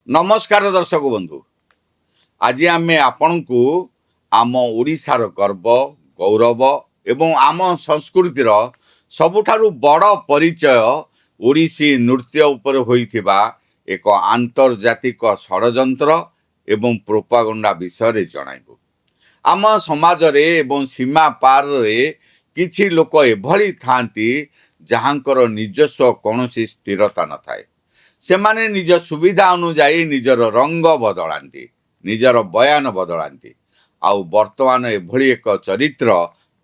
नमस्कार दर्शक बंधु। आज आम आपण को आम ओडिशार गर्व गौरव एवं आम संस्कृतिर सबुठारु बड़ परिचय ओडिसी नृत्य उपर होइथिबा एक आंतर्जातिक षड़यंत्र एवं प्रोपागंडा विषय रे जणाइबु। आम समाज रे एवं सीमा पार रे किछि लोक एभली थांती जहांकर निजस्व कौनसी स्थिरता न थाए। सेमाने निज सुविधा अनुजाई निजर रंग बदलांती, निजर बयान बदलांती। आउ वर्तमान एभली एक चरित्र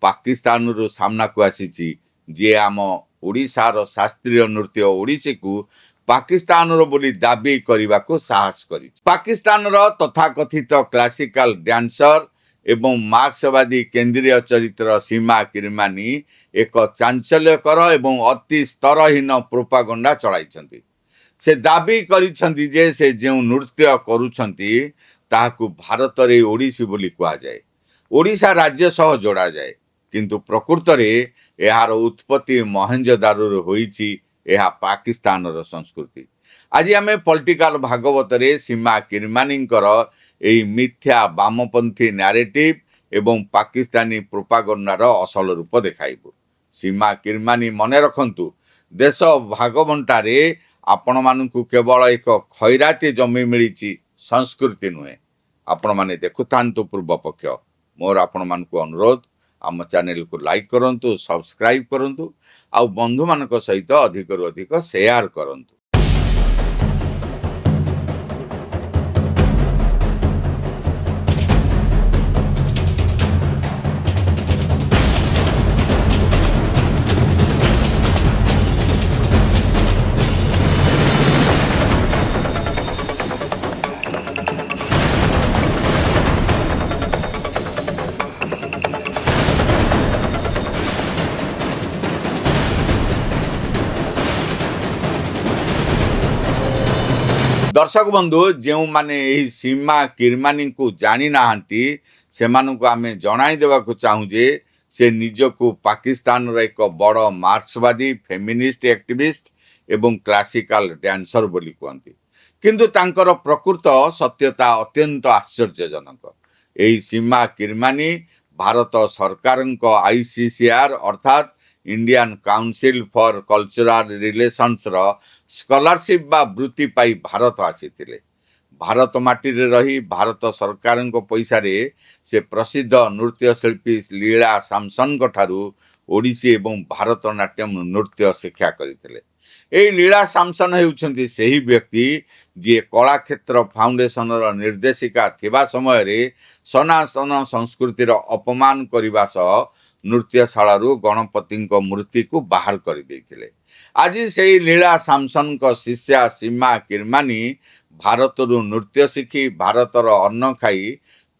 पाकिस्तान रु सामना को आसीची जे आम ओडिशार शास्त्रीय नृत्य ओडिसी को पाकिस्तान रो बोली दाबी करने को साहस करी। पाकिस्तान रो तथाकथित क्लासिकल डांसर एवं मार्क्सवादी केंद्रीय चरित्र सीमा किरमानी एक चांचल्यकर एवं अति स्तरहीन प्रोपागंडा चलाइछंती। से दाबी करिछंती जे से जो नृत्य करुछंती ताहाकु भारत रे ओडिसी बोली कुआ जाए, ओडिशा राज्य सह जोड़ा जाए, किंतु प्रकृत रे एहार उत्पत्ति मोहेंजोदारो होईची। एहा पाकिस्तान रो संस्कृति। आज आमे पॉलिटिकल भागवत रे सीमा किरमानीकर एई मिथ्या वामपंथी नैरेटिव एवं पाकिस्तानी प्रोपागंडार असल रूप देखाइबु। सीमा किरमानी मने रखंतु, देश भागबंटारे आपण मानकु केवल एक खैराती जमी मिली, संस्कृति नुहे। आपण माने देखुतांतु पूर्व पक्ष। मोर आपण मानकु अनुरोध, आम चैनल को लाइक करंतु, सब्सक्राइब करंतु, आउ बंधु मानक सहित अधिक रु अधिक शेयर करंतु। दर्शक बंधु, जो माने सीमा किरमानी को जानी नाहंती से मानकु आमे जणाई देवा को चाहूँ जे से निजको पाकिस्तान रो एक बड़ मार्क्सवादी फेमिनिस्ट एक्टिविस्ट एवं क्लासिकल डांसर बोली कहती, किंतु तांकर प्रकृत सत्यता अत्यंत आश्चर्यजनक। एही सीमा किरमानी भारत सरकार आईसीसीआर अर्थात Indian council for cultural relations रो स्कॉलरशिप बा वृत्ति पाई भारत आसीथिले। भारत माटी रे रही भारत सरकार पैसा रे से प्रसिद्ध नृत्य शिल्पी लीला सामसन ठारू ओडिसी एवं भारतनाट्यम नृत्य शिक्षा करथिले। एही लीला सामसन हेउछंती सेही व्यक्ति जे कलाक्षेत्र फाउंडेशन रो निर्देशिका थिबा समय रे सनातन संस्कृतिर अपमान करिबा सह नृत्यशाला गणपति मूर्ति को बाहर कर देथिले। आज से लीला सामसन को शिष्या सीमा किरमानी भारत रु नृत्य शिखी भारतर अन्न खाई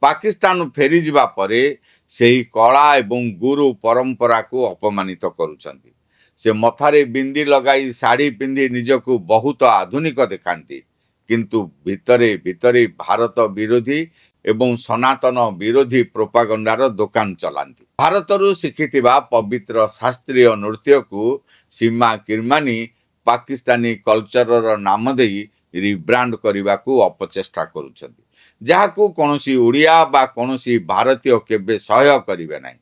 पाकिस्तान फेरी जिबा परे सेही कला एवं गुरु परंपरा को अपमानित करुछंती। से मथारे बिंदी लगाई साड़ी पिंधि निजको बहुत आधुनिक देखांती, किंतु भितरे भितरे भारत विरोधी एवं सनातन विरोधी प्रोपागंडार दुकान चलांती। भारतरु शिखिथिबा पवित्र शास्त्रीय नृत्य को सीमा किरमानी पाकिस्तानी कल्चर नाम देई रिब्रांड करने को अपचेष्टा करुछंती, जहाकू कोनोसी ओडिया बा कोनोसी भारतीय केबे सहय करिवे नाही।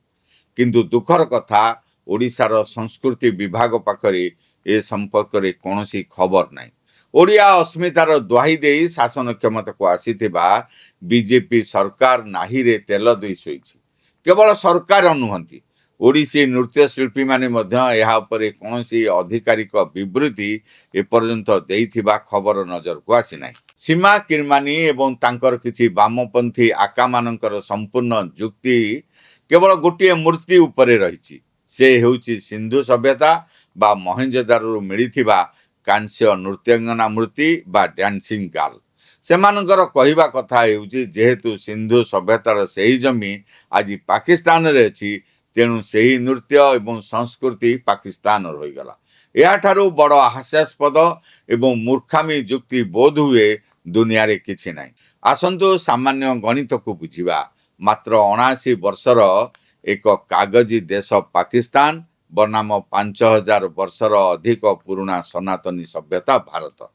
किंतु दुखर कथा, ओडिशार संस्कृति विभाग पाखरे ए संपर्क रे कोनोसी खबर नाही। ओडिया अस्मितार दुहाई देई शासन क्षमता को आसीथिबा बीजेपी सरकार नाही रे तेल दुई सोईछि। केवल सरकार नुहंती, ओडिसी नृत्य शिल्पी माने मध्य एहा उपरे कोनोसी आधिकारिक विवृत्ति एपर्यंत देइथिबा खबर नजर को आसी नाही। सीमा किरमानी एवं तांकर किछि वामपंथी आका मानकर संपूर्ण जुक्ति केवल गोटे मूर्ति उपरे रहिछि। से हेउछि सिंधु सभ्यता बा मोहेंजोदारो मिलिथिबा कांस्य नृत्यांगना मूर्ति बा डांसिंग गर्ल। सेमानकर कहिबा कथा हेउछि जेहेतु सिंधु सभ्यतार सेही जमी आज पाकिस्तान रे अछि, तेणु सेही नृत्य एवं संस्कृति पाकिस्तान रहीगला। याठारू बड़ हास्यास्पद एवं मूर्खामी जुक्ति बोध हुए दुनिया रे किछि नाही। आसंतु सामान्य गणित को बुझिबा। मात्र 79 वर्षर एक कागजी देश पाकिस्तान बनाम 5000 वर्षर अधिक पुराना सनातनी सभ्यता भारत।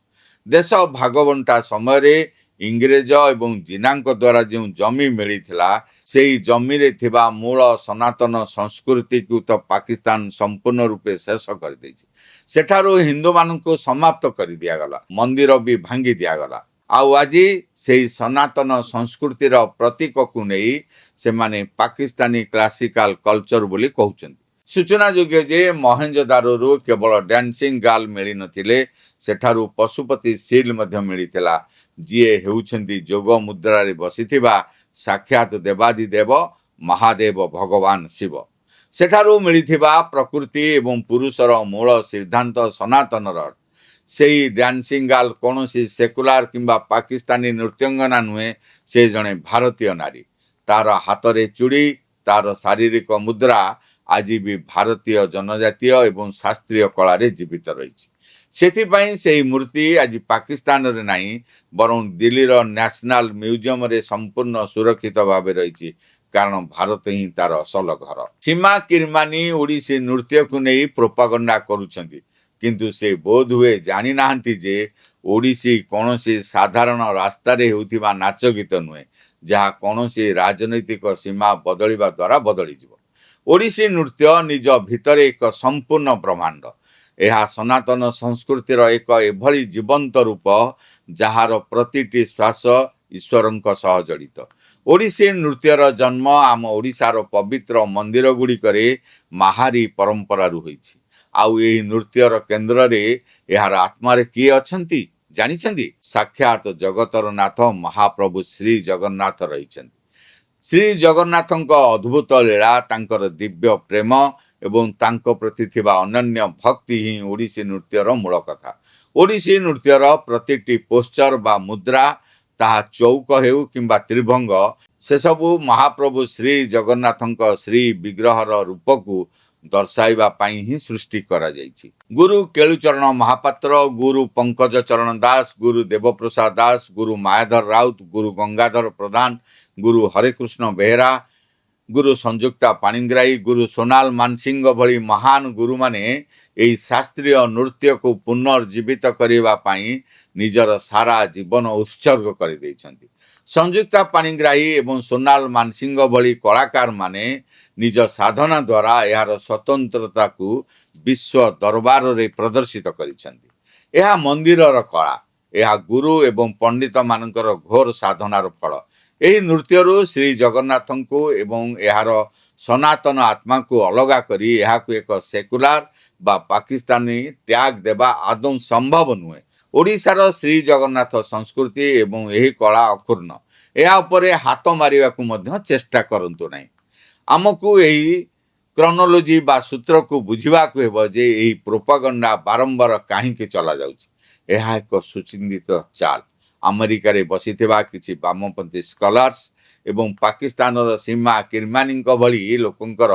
ଦେଶ ଭାଗବଣ୍ଟା ସମୟରେ ଇଂରେଜ ଏବଂ ଜିନାଙ୍କ ଦ୍ୱାରା ଯେଉଁ ଜମି ମିଳିଥିଲା ସେହି ଜମିରେ ଥିବା ମୂଳ ସନାତନ ସଂସ୍କୃତିକୁ ତ ପାକିସ୍ତାନ ସମ୍ପୂର୍ଣ୍ଣ ରୂପେ ଶେଷ କରିଦେଇଛି। ସେଠାରୁ ହିନ୍ଦୁମାନଙ୍କୁ ସମାପ୍ତ କରି ଦିଆଗଲା, ମନ୍ଦିର ବି ଭାଙ୍ଗି ଦିଆଗଲା। ଆଉ ଆଜି ସେହି ସନାତନ ସଂସ୍କୃତିର ପ୍ରତୀକକୁ ନେଇ ସେମାନେ ପାକିସ୍ତାନୀ କ୍ଲାସିକାଲ କଲଚର ବୋଲି କହୁଛନ୍ତି। ସୂଚନାଯୋଗ୍ୟ ଯେ ମହେଞ୍ଜୋଦାରୋରୁ କେବଳ ଡ୍ୟାନ୍ସିଂ ଗାର୍ଲ ମିଳିନଥିଲେ, ସେଠାରୁ ପଶୁପତି ସିଲ୍ ମଧ୍ୟ ମିଳିଥିଲା, ଯିଏ ହେଉଛନ୍ତି ଯୋଗ ମୁଦ୍ରାରେ ବସିଥିବା ସାକ୍ଷାତ ଦେବାଦିଦେବ ମହାଦେବ ଭଗବାନ ଶିବ। ସେଠାରୁ ମିଳିଥିବା ପ୍ରକୃତି ଏବଂ ପୁରୁଷର ମୂଳ ସିଦ୍ଧାନ୍ତ ସନାତନର। ସେହି ଡ୍ୟାନ୍ସିଂ ଗାର୍ଲ କୌଣସି ସେକୁଲାର କିମ୍ବା ପାକିସ୍ତାନୀ ନୃତ୍ୟଙ୍ଗନା ନୁହେଁ, ସେ ଜଣେ ଭାରତୀୟ ନାରୀ। ତାର ହାତରେ ଚୁଡ଼ି, ତାର ଶାରୀରିକ ମୁଦ୍ରା ଆଜି ବି ଭାରତୀୟ ଜନଜାତୀୟ ଏବଂ ଶାସ୍ତ୍ରୀୟ କଳାରେ ଜୀବିତ ରହିଛି। ସେଥିପାଇଁ ସେହି ମୂର୍ତ୍ତି ଆଜି ପାକିସ୍ତାନରେ ନାହିଁ, ବରଂ ଦିଲ୍ଲୀର ନ୍ୟାସନାଲ ମ୍ୟୁଜିୟମରେ ସମ୍ପୂର୍ଣ୍ଣ ସୁରକ୍ଷିତ ଭାବେ ରହିଛି, କାରଣ ଭାରତ ହିଁ ତାର ଅସଲ ଘର। ସୀମା କିରମାନି ଓଡ଼ିଶୀ ନୃତ୍ୟକୁ ନେଇ ପ୍ରୋପାଗଣ୍ଡା କରୁଛନ୍ତି, କିନ୍ତୁ ସେ ବୋଧହୁଏ ଜାଣିନାହାନ୍ତି ଯେ ଓଡ଼ିଶୀ କୌଣସି ସାଧାରଣ ରାସ୍ତାରେ ହେଉଥିବା ନାଚ ଗୀତ ନୁହେଁ, ଯାହା କୌଣସି ରାଜନୈତିକ ସୀମା ବଦଳିବା ଦ୍ୱାରା ବଦଳିଯିବ। ଓଡ଼ିଶୀ ନୃତ୍ୟ ନିଜ ଭିତରେ ଏକ ସମ୍ପୂର୍ଣ୍ଣ ବ୍ରହ୍ମାଣ୍ଡ। ଏହା ସନାତନ ସଂସ୍କୃତିର ଏକ ଏଭଳି ଜୀବନ୍ତ ରୂପ, ଯାହାର ପ୍ରତିଟି ଶ୍ୱାସ ଈଶ୍ୱରଙ୍କ ସହ ଜଡ଼ିତ। ଓଡ଼ିଶୀ ନୃତ୍ୟର ଜନ୍ମ ଆମ ଓଡ଼ିଶାର ପବିତ୍ର ମନ୍ଦିର ଗୁଡ଼ିକରେ ମାହାରୀ ପରମ୍ପରାରୁ ହୋଇଛି। ଆଉ ଏହି ନୃତ୍ୟର କେନ୍ଦ୍ରରେ ଏହାର ଆତ୍ମାରେ କିଏ ଅଛନ୍ତି ଜାଣିଛନ୍ତି? ସାକ୍ଷାତ ଜଗତର ନାଥ ମହାପ୍ରଭୁ ଶ୍ରୀ ଜଗନ୍ନାଥ ରହିଛନ୍ତି। ଶ୍ରୀ ଜଗନ୍ନାଥଙ୍କ ଅଦ୍ଭୁତ ଲୀଳା, ତାଙ୍କର ଦିବ୍ୟ ପ୍ରେମ ଏବଂ ତାଙ୍କ ପ୍ରତି ଥିବା ଅନନ୍ୟ ଭକ୍ତି ହିଁ ଓଡ଼ିଶୀ ନୃତ୍ୟର ମୂଳ କଥା। ଓଡ଼ିଶୀ ନୃତ୍ୟର ପ୍ରତିଟି ପୋଶ୍ଚର ବା ମୁଦ୍ରା, ତାହା ଚୌକ ହେଉ କିମ୍ବା ତ୍ରିଭଙ୍ଗ, ସେସବୁ ମହାପ୍ରଭୁ ଶ୍ରୀ ଜଗନ୍ନାଥଙ୍କ ଶ୍ରୀ ବିଗ୍ରହର ରୂପକୁ ଦର୍ଶାଇବା ପାଇଁ ହିଁ ସୃଷ୍ଟି କରାଯାଇଛି। ଗୁରୁ କେଳୁଚରଣ ମହାପାତ୍ର, ଗୁରୁ ପଙ୍କଜ ଚରଣ ଦାସ, ଗୁରୁ ଦେବପ୍ରସାଦ ଦାସ, ଗୁରୁ ମାୟାଧର ରାଉତ, ଗୁରୁ ଗଙ୍ଗାଧର ପ୍ରଧାନ, ଗୁରୁ ହରେକୃଷ୍ଣ ବେହେରା, ଗୁରୁ ସଂଯୁକ୍ତା ପାଣିଗ୍ରାହୀ, ଗୁରୁ ସୋନାଲ ମାନସିଂହ ଭଳି ମହାନ ଗୁରୁମାନେ ଏହି ଶାସ୍ତ୍ରୀୟ ନୃତ୍ୟକୁ ପୁନର୍ଜୀବିତ କରିବା ପାଇଁ ନିଜର ସାରା ଜୀବନ ଉତ୍ସର୍ଗ କରିଦେଇଛନ୍ତି। ସଂଯୁକ୍ତା ପାଣିଗ୍ରାହୀ ଏବଂ ସୋନାଲ ମାନସିଂହ ଭଳି କଳାକାରମାନେ ନିଜ ସାଧନା ଦ୍ୱାରା ଏହାର ସ୍ୱତନ୍ତ୍ରତାକୁ ବିଶ୍ୱ ଦରବାରରେ ପ୍ରଦର୍ଶିତ କରିଛନ୍ତି। ଏହା ମନ୍ଦିରର କଳା, ଏହା ଗୁରୁ ଏବଂ ପଣ୍ଡିତମାନଙ୍କର ଘୋର ସାଧନାର ଫଳ। ଏହି ନୃତ୍ୟରୁ ଶ୍ରୀ ଜଗନ୍ନାଥଙ୍କୁ ଏବଂ ଏହାର ସନାତନ ଆତ୍ମାକୁ ଅଲଗା କରି ଏହାକୁ ଏକ ସେକୁଲାର ବା ପାକିସ୍ତାନୀ ଟ୍ୟାଗ ଦେବା ଆଦୌ ସମ୍ଭବ ନୁହେଁ। ଓଡ଼ିଶାର ଶ୍ରୀ ଜଗନ୍ନାଥ ସଂସ୍କୃତି ଏବଂ ଏହି କଳା ଅକ୍ଷୁର୍ଣ୍ଣ। ଏହା ଉପରେ ହାତ ମାରିବାକୁ ମଧ୍ୟ ଚେଷ୍ଟା କରନ୍ତୁ ନାହିଁ। ଆମକୁ ଏହି କ୍ରୋନୋଲୋଜି ବା ସୂତ୍ରକୁ ବୁଝିବାକୁ ହେବ ଯେ ଏହି ପ୍ରୋପାଗଣ୍ଡା ବାରମ୍ବାର କାହିଁକି ଚଲାଯାଉଛି। ଏହା ଏକ ସୁଚିନ୍ତିତ ଚାଲ। ଆମେରିକାରେ ବସିଥିବା କିଛି ବାମପନ୍ଥୀ ସ୍କଲାର୍ସ ଏବଂ ପାକିସ୍ତାନର ସୀମା କିରମାନିଙ୍କ ଭଳି ଲୋକଙ୍କର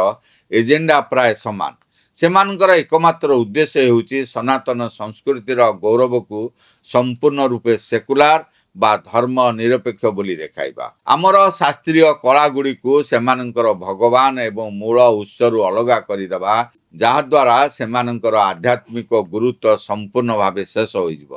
ଏଜେଣ୍ଡା ପ୍ରାୟ ସମାନ। ସେମାନଙ୍କର ଏକମାତ୍ର ଉଦ୍ଦେଶ୍ୟ ହେଉଛି ସନାତନ ସଂସ୍କୃତିର ଗୌରବକୁ ସମ୍ପୂର୍ଣ୍ଣ ରୂପେ ସେକୁଲାର ବା ଧର୍ମ ନିରପେକ୍ଷ ବୋଲି ଦେଖାଇବା। ଆମର ଶାସ୍ତ୍ରୀୟ କଳାଗୁଡ଼ିକୁ ସେମାନଙ୍କର ଭଗବାନ ଏବଂ ମୂଳ ଉତ୍ସରୁ ଅଲଗା କରିଦେବା, ଯାହାଦ୍ୱାରା ସେମାନଙ୍କର ଆଧ୍ୟାତ୍ମିକ ଗୁରୁତ୍ୱ ସମ୍ପୂର୍ଣ୍ଣ ଭାବେ ଶେଷ ହୋଇଯିବ।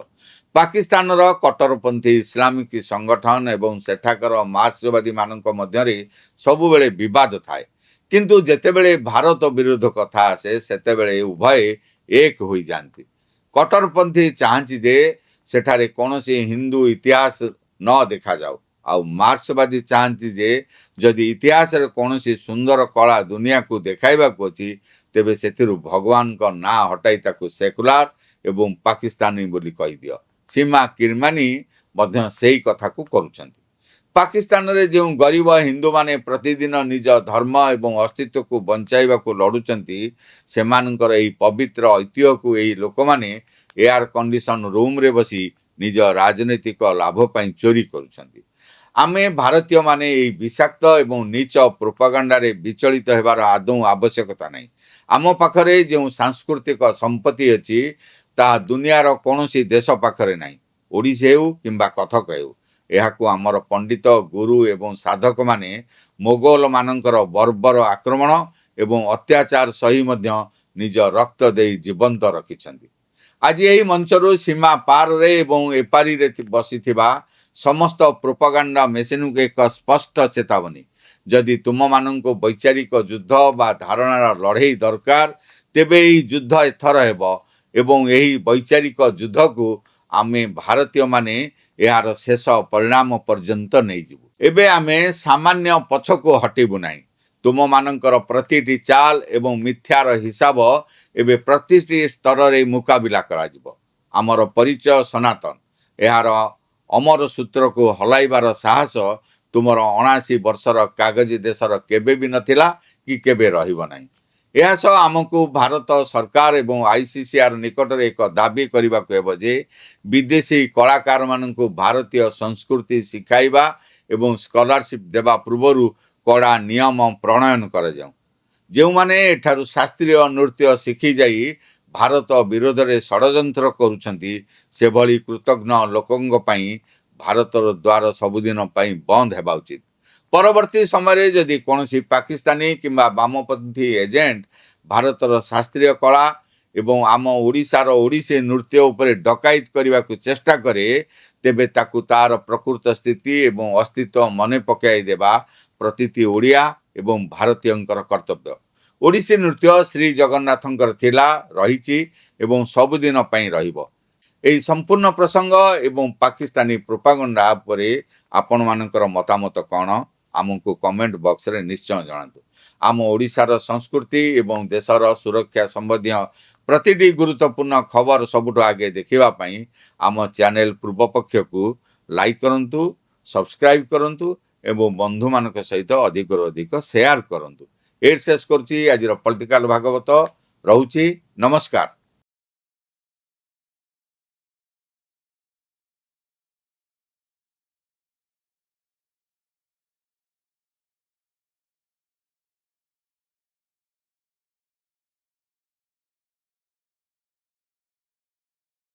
ପାକିସ୍ତାନର କଟ୍ଟରପନ୍ଥୀ ଇସଲାମିକ ସଂଗଠନ ଏବଂ ସେଠାକାର ମାର୍କ୍ସବାଦୀମାନଙ୍କ ମଧ୍ୟରେ ସବୁବେଳେ ବିବାଦ ଥାଏ, କିନ୍ତୁ ଯେତେବେଳେ ଭାରତ ବିରୋଧ କଥା ଆସେ ସେତେବେଳେ ଉଭୟ ଏକ ହୋଇଯାନ୍ତି। କଟ୍ଟରପନ୍ଥୀ ଚାହାନ୍ତି ଯେ ସେଠାରେ କୌଣସି ହିନ୍ଦୁ ଇତିହାସ ନ ଦେଖାଯାଉ, ଆଉ ମାର୍କ୍ସବାଦୀ ଚାହାନ୍ତି ଯେ ଯଦି ଇତିହାସରେ କୌଣସି ସୁନ୍ଦର କଳା ଦୁନିଆକୁ ଦେଖାଇବାକୁ ଅଛି, ତେବେ ସେଥିରୁ ଭଗବାନଙ୍କ ନାଁ ହଟାଇ ତାକୁ ସେକୁଲାର ଏବଂ ପାକିସ୍ତାନୀ ବୋଲି କହିଦିଅ। ସୀମା କିରମାନି ମଧ୍ୟ ସେହି କଥାକୁ କରୁଛନ୍ତି। ପାକିସ୍ତାନରେ ଯେଉଁ ଗରିବ ହିନ୍ଦୁମାନେ ପ୍ରତିଦିନ ନିଜ ଧର୍ମ ଏବଂ ଅସ୍ତିତ୍ୱକୁ ବଞ୍ଚାଇବାକୁ ଲଢ଼ୁଛନ୍ତି, ସେମାନଙ୍କର ଏହି ପବିତ୍ର ଐତିହ୍ୟକୁ ଏହି ଲୋକମାନେ ଏୟାର କଣ୍ଡିସନ ରୁମ୍ରେ ବସି ନିଜ ରାଜନୈତିକ ଲାଭ ପାଇଁ ଚୋରି କରୁଛନ୍ତି। ଆମେ ଭାରତୀୟମାନେ ଏହି ବିଷାକ୍ତ ଏବଂ ନୀଚ ପ୍ରୋପାଗାଣ୍ଡାରେ ବିଚଳିତ ହେବାର ଆଦୌ ଆବଶ୍ୟକତା ନାହିଁ। ଆମ ପାଖରେ ଯେଉଁ ସାଂସ୍କୃତିକ ସମ୍ପତ୍ତି ଅଛି, ତାହା ଦୁନିଆର କୌଣସି ଦେଶ ପାଖରେ ନାହିଁ। ଓଡ଼ିଶୀ ହେଉ କିମ୍ବା କଥକ ହେଉ, ଏହାକୁ ଆମର ପଣ୍ଡିତ, ଗୁରୁ ଏବଂ ସାଧକମାନେ ମୋଗଲମାନଙ୍କର ବର୍ବର ଆକ୍ରମଣ ଏବଂ ଅତ୍ୟାଚାର ସହି ମଧ୍ୟ ନିଜ ରକ୍ତ ଦେଇ ଜୀବନ୍ତ ରଖିଛନ୍ତି। ଆଜି ଏହି ମଞ୍ଚରୁ ସୀମା ପାରରେ ଏବଂ ଏପାରିରେ ବସିଥିବା ସମସ୍ତ ପ୍ରୋପାଗାଣ୍ଡା ମେସିନକୁ ଏକ ସ୍ପଷ୍ଟ ଚେତାବନୀ। ଯଦି ତୁମମାନଙ୍କୁ ବୈଚାରିକ ଯୁଦ୍ଧ ବା ଧାରଣାର ଲଢ଼େଇ ଦରକାର, ତେବେ ଏହି ଯୁଦ୍ଧ ଏଥର ହେବ ଏବଂ ଏହି ବୈଚାରିକ ଯୁଦ୍ଧକୁ ଆମେ ଭାରତୀୟମାନେ ଏହାର ଶେଷ ପରିଣାମ ପର୍ଯ୍ୟନ୍ତ ନେଇଯିବୁ। ଏବେ ଆମେ ସାମାନ୍ୟ ପଛକୁ ହଟିବୁ ନାହିଁ। ତୁମମାନଙ୍କର ପ୍ରତିଟି ଚାଲ ଏବଂ ମିଥ୍ୟାର ହିସାବ ଏବେ ପ୍ରତିଟି ସ୍ତରରେ ମୁକାବିଲା କରାଯିବ। ଆମର ପରିଚୟ ସନାତନ। ଏହାର ଅମର ସୂତ୍ରକୁ ହଲାଇବାର ସାହସ ତୁମର 79 ବର୍ଷର କାଗଜୀ ଦେଶର କେବେ ବି ନଥିଲା କି କେବେ ରହିବ ନାହିଁ। ଏହା ସହ ଆମକୁ ଭାରତ ସରକାର ଏବଂ ICCR ନିକଟରେ ଏକ ଦାବି କରିବାକୁ ହେବ ଯେ ବିଦେଶୀ କଳାକାରମାନଙ୍କୁ ଭାରତୀୟ ସଂସ୍କୃତି ଶିଖାଇବା ଏବଂ ସ୍କଲାରସିପ୍ ଦେବା ପୂର୍ବରୁ କଡ଼ା ନିୟମ ପ୍ରଣୟନ କରାଯାଉ। ଯେଉଁମାନେ ଏଠାରୁ ଶାସ୍ତ୍ରୀୟ ନୃତ୍ୟ ଶିଖିଯାଇ ଭାରତ ବିରୋଧରେ ଷଡ଼ଯନ୍ତ୍ର କରୁଛନ୍ତି, ସେଭଳି କୃତଘ୍ନ ଲୋକଙ୍କ ପାଇଁ ଭାରତର ଦ୍ୱାର ସବୁଦିନ ପାଇଁ ବନ୍ଦ ହେବା ଉଚିତ। ପରବର୍ତ୍ତୀ ସମୟରେ ଯଦି କୌଣସି ପାକିସ୍ତାନୀ କିମ୍ବା ବାମପନ୍ଥୀ ଏଜେଣ୍ଟ ଭାରତର ଶାସ୍ତ୍ରୀୟ କଳା ଏବଂ ଆମ ଓଡ଼ିଶାର ଓଡ଼ିଶୀ ନୃତ୍ୟ ଉପରେ ଡକାୟତ କରିବାକୁ ଚେଷ୍ଟା କରେ, ତେବେ ତାକୁ ତା'ର ପ୍ରକୃତ ସ୍ଥିତି ଏବଂ ଅସ୍ତିତ୍ୱ ମନେ ପକାଇ ଦେବା ପ୍ରତିଟି ଓଡ଼ିଆ ଏବଂ ଭାରତୀୟଙ୍କର କର୍ତ୍ତବ୍ୟ। ଓଡ଼ିଶୀ ନୃତ୍ୟ ଶ୍ରୀ ଜଗନ୍ନାଥଙ୍କର ଥିଲା, ରହିଛି ଏବଂ ସବୁଦିନ ପାଇଁ ରହିବ। ଏହି ସମ୍ପୂର୍ଣ୍ଣ ପ୍ରସଙ୍ଗ ଏବଂ ପାକିସ୍ତାନୀ ପ୍ରୋପାଗାଣ୍ଡା ଉପରେ ଆପଣମାନଙ୍କର ମତାମତ କ'ଣ? ଆମକୁ କମେଣ୍ଟ ବକ୍ସରେ ନିଶ୍ଚୟ ଜଣାନ୍ତୁ। ଆମ ଓଡ଼ିଶାର ସଂସ୍କୃତି ଏବଂ ଦେଶର ସୁରକ୍ଷା ସମ୍ବନ୍ଧୀୟ ପ୍ରତିଟି ଗୁରୁତ୍ୱପୂର୍ଣ୍ଣ ଖବର ସବୁଠୁ ଆଗେ ଦେଖିବା ପାଇଁ ଆମ ଚ୍ୟାନେଲ ପୂର୍ବପକ୍ଷକୁ ଲାଇକ୍ କରନ୍ତୁ, ସବସ୍କ୍ରାଇବ୍ କରନ୍ତୁ ଏବଂ ବନ୍ଧୁମାନଙ୍କ ସହିତ ଅଧିକରୁ ଅଧିକ ସେୟାର କରନ୍ତୁ। ଏଇଠି ଶେଷ କରୁଛି ଆଜିର ପଲିଟିକାଲ ଭାଗବତ। ରହୁଛି, ନମସ୍କାର।